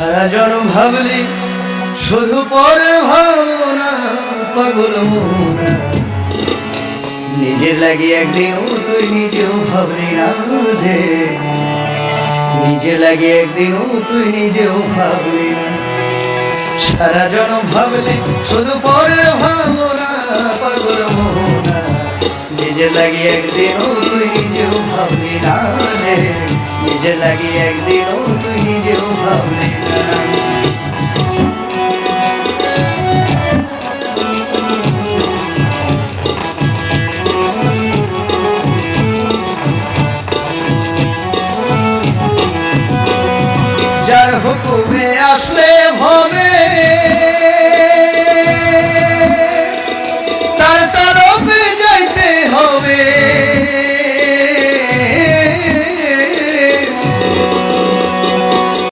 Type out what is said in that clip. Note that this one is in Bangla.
সারা জনম ভাবলি শুধু পরের ভাবনা, পাগল মোনা নিজের লাগি একদিনও তুই নিজেও ভাবলি না রে, নিজের লাগি একদিনও তুই নিজেও ভাবলি না। সারা জনম ভাবলি শুধু পরের ভাবনা, পাগল মোনা নিজের লাগি একদিনও তুই নিজেও ভাবলি না রে, নিজের লাগি একদিনও তুই নিজেও ভাবলি না। যার হুকুমে আসলে ভবে